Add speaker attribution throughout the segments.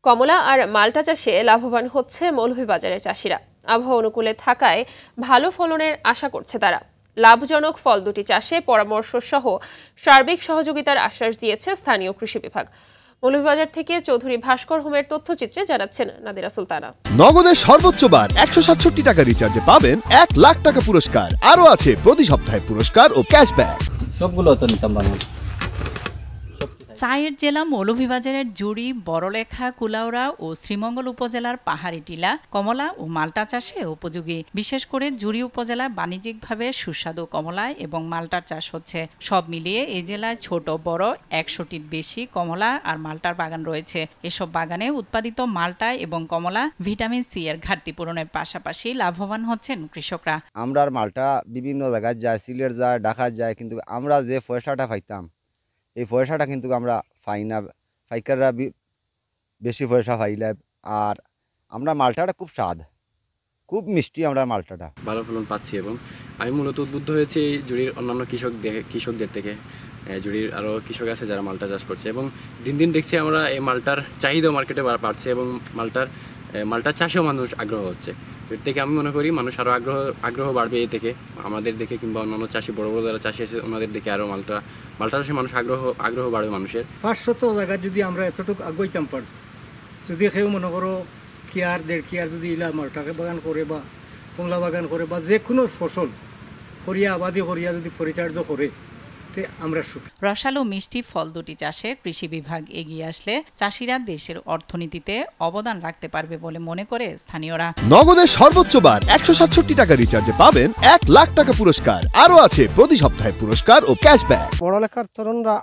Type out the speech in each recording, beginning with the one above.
Speaker 1: কমলা আর মাল্টা চাষে লাভবান হচ্ছে মৌলভীবাজারের চাষিরা। আবহাওয়া অনুকূলে থাকায় ভালো ফলনের আশা করছে তারা। লাভজনক ফল দুটি চাষে পরামর্শ সহ সার্বিক সহযোগিতার আশ্বাস দিয়েছে স্থানীয় কৃষি বিভাগ। মৌলভীবাজার থেকে চৌধুরী ভাস্কর হোমের তথ্যচিত্রে জানাচ্ছেন নাদিরা সুলতানা।
Speaker 2: নগদের সর্বোচ্চ বার 167 টাকা রিচার্জে পাবেন 1 লাখ টাকা পুরস্কার। আরো আছে প্রতি সপ্তাহে পুরস্কার ও ক্যাশব্যাক।
Speaker 3: সবগুলো তো নিতাম বানু।
Speaker 4: চায়ের জেলা মৌলভীবাজারের জুড়ি, বড়লেখা, কুলাউড়া ও শ্রীমঙ্গল উপজেলার পাহাড়ি টিলা কমলা ও মাল্টা চাষে উপযোগী। বিশেষ করে জুড়ি উপজেলায় বাণিজ্যিকভাবে সুস্বাদু কমলা এবং মাল্টার চাষ হচ্ছে। সব মিলিয়ে এই জেলায় ছোট বড় 100টির বেশি কমলা আর মাল্টার বাগান রয়েছে। এসব বাগানে উৎপাদিত মাল্টা এবং কমলা ভিটামিন সি এর ঘাটতি পূরণের পাশাপাশি লাভবান হচ্ছেন কৃষকরা।
Speaker 5: আমরা মাল্টা বিভিন্ন জায়গায় যায়, সিলেট যায়, ঢাকা যায়, কিন্তু আমরা যে পয়সাটা পাইতাম এই পয়সাটা কিন্তু আমরা পাই না। পাইকাররা বেশি পয়সা পাইলে। আর আমরা মালটাটা খুব স্বাদ, খুব মিষ্টি। আমরা মালটাটা
Speaker 6: ভালো ফলন পাচ্ছি এবং আমি মূলত উদ্বুদ্ধ হয়েছি জুড়ির অন্যান্য কৃষকদের থেকে। জুড়ির আরও কৃষক আছে যারা মালটা চাষ করছে এবং দিন দিন দেখছি আমরা এই মালটার চাহিদা মার্কেটে বাড়ছে এবং মালটার চাষেও মানুষ আগ্রহ হচ্ছে। এর থেকে আমি মনে করি মানুষ আরও আগ্রহ বাড়বে এই থেকে, আমাদের দেখে কিংবা অন্যান্য চাষি বড় বড় যারা চাষি আছে ওনাদের দেখে আরও মালটা চাষে মানুষ আগ্রহ বাড়বে মানুষের।
Speaker 7: 500 জায়গায় যদি আমরা এতটুকু আগাইতাম পারি, যদি কেউ মনে করো কিয়ার 1.5 কিয়ার যদি ইলা মালটা বাগান করে বা কমলা বাগান করে বা যে কোনো ফসল করিয়া আবাদি করিয়া যদি পরিচর্যা করে, আমরা
Speaker 4: রসালো মিষ্টি ফল দুটি চাষে কৃষি বিভাগ এগিয়ে আসলে চাষিরা দেশের অর্থনীতিতে অবদান রাখতে পারবে বলে মনে করে স্থানীয়রা।
Speaker 2: নগদের সর্বোচ্চ বার 167 টাকা রিচার্জে পাবেন 1 লাখ টাকা পুরস্কার। আরো আছে প্রতি সপ্তাহে পুরস্কার ও ক্যাশব্যাক।
Speaker 8: পড়ালেখার তরুণরা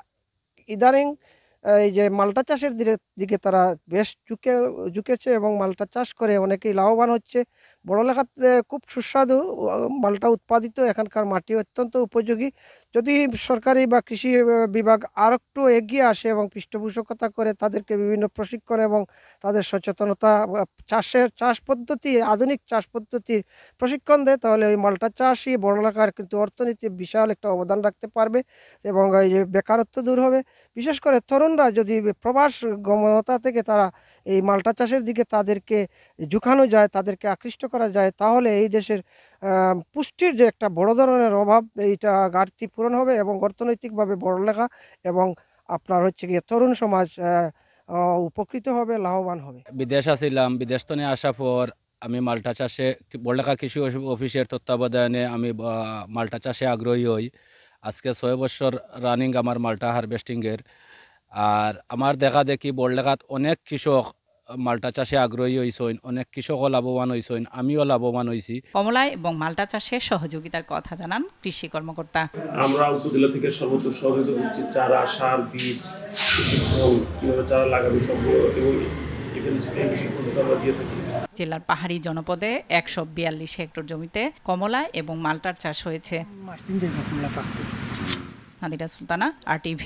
Speaker 8: ইদানিং এই যে মাল্টা চাষের দিকে তারা বেশ ঝুঁকেছে এবং মাল্টা চাষ করে অনেকেই লাভবান হচ্ছে। বড়লেখাতে খুব সুস্বাদু মাল্টা উৎপাদিত, এখানকার মাটি অত্যন্ত উপযোগী। যদি সরকারি বা কৃষি বিভাগ আর একটু এগিয়ে আসে এবং পৃষ্ঠপোষকতা করে তাদেরকে বিভিন্ন প্রশিক্ষণ এবং তাদের সচেতনতা, চাষ পদ্ধতি, আধুনিক চাষ পদ্ধতির প্রশিক্ষণ দেয়, তাহলে ওই মাল্টা চাষই বড়লেখার কিন্তু অর্থনীতি বিশাল একটা অবদান রাখতে পারবে এবং এই যে বেকারত্ব দূর হবে। বিশেষ করে তরুণরা যদি প্রবাস গমনতা থেকে তারা এই মাল্টা চাষের দিকে তাদেরকে ঝুঁকানো যায়, তাদেরকে আকৃষ্ট করা যায়, তাহলে এই দেশের পুষ্টির যে একটা বড় ধরনের অভাব, এইটা ঘাটতি পূরণ হবে এবং অর্থনৈতিকভাবে বড়লেখা এবং আপনার হচ্ছে গিয়ে তরুণ সমাজ উপকৃত হবে, লাভবান হবে।
Speaker 3: বিদেশ আসছিলাম, বিদেশ তো নিয়ে আসার পর আমি মাল্টা চাষে বড়লেখা কৃষি অফিসের তত্ত্বাবধানে আমি মাল্টা চাষে আগ্রহী হই। আজকে 6 বছর রানিং আমার মাল্টা হারভেস্টিংয়ের। আর আমার দেখা দেখি বড়লেখাত অনেক কৃষক মাল্টা চাষে আগ্রহী হয়েছেন, অনেক কৃষকও লাভবান হয়েছেন, আমিও লাভবান হয়েছি।
Speaker 4: কমলা এবং মাল্টা চাষে সহযোগিতার কথা জানান কৃষি কর্মকর্তা।
Speaker 9: আমরা উপজেলা থেকে সর্বোচ্চ সহযোগিতা করছি, চারা, সার, বীজ, কিভাবে চারা লাগাবে সবগুলো এবং এখানে স্প্রে মেশিন আমরা দিয়ে থাকি।
Speaker 4: জেলার পাহাড়ি জনপদে 142 হেক্টর জমিতে কমলা এবং মাল্টার চাষ হয়েছে। নাদিরা সুলতানা, RTV।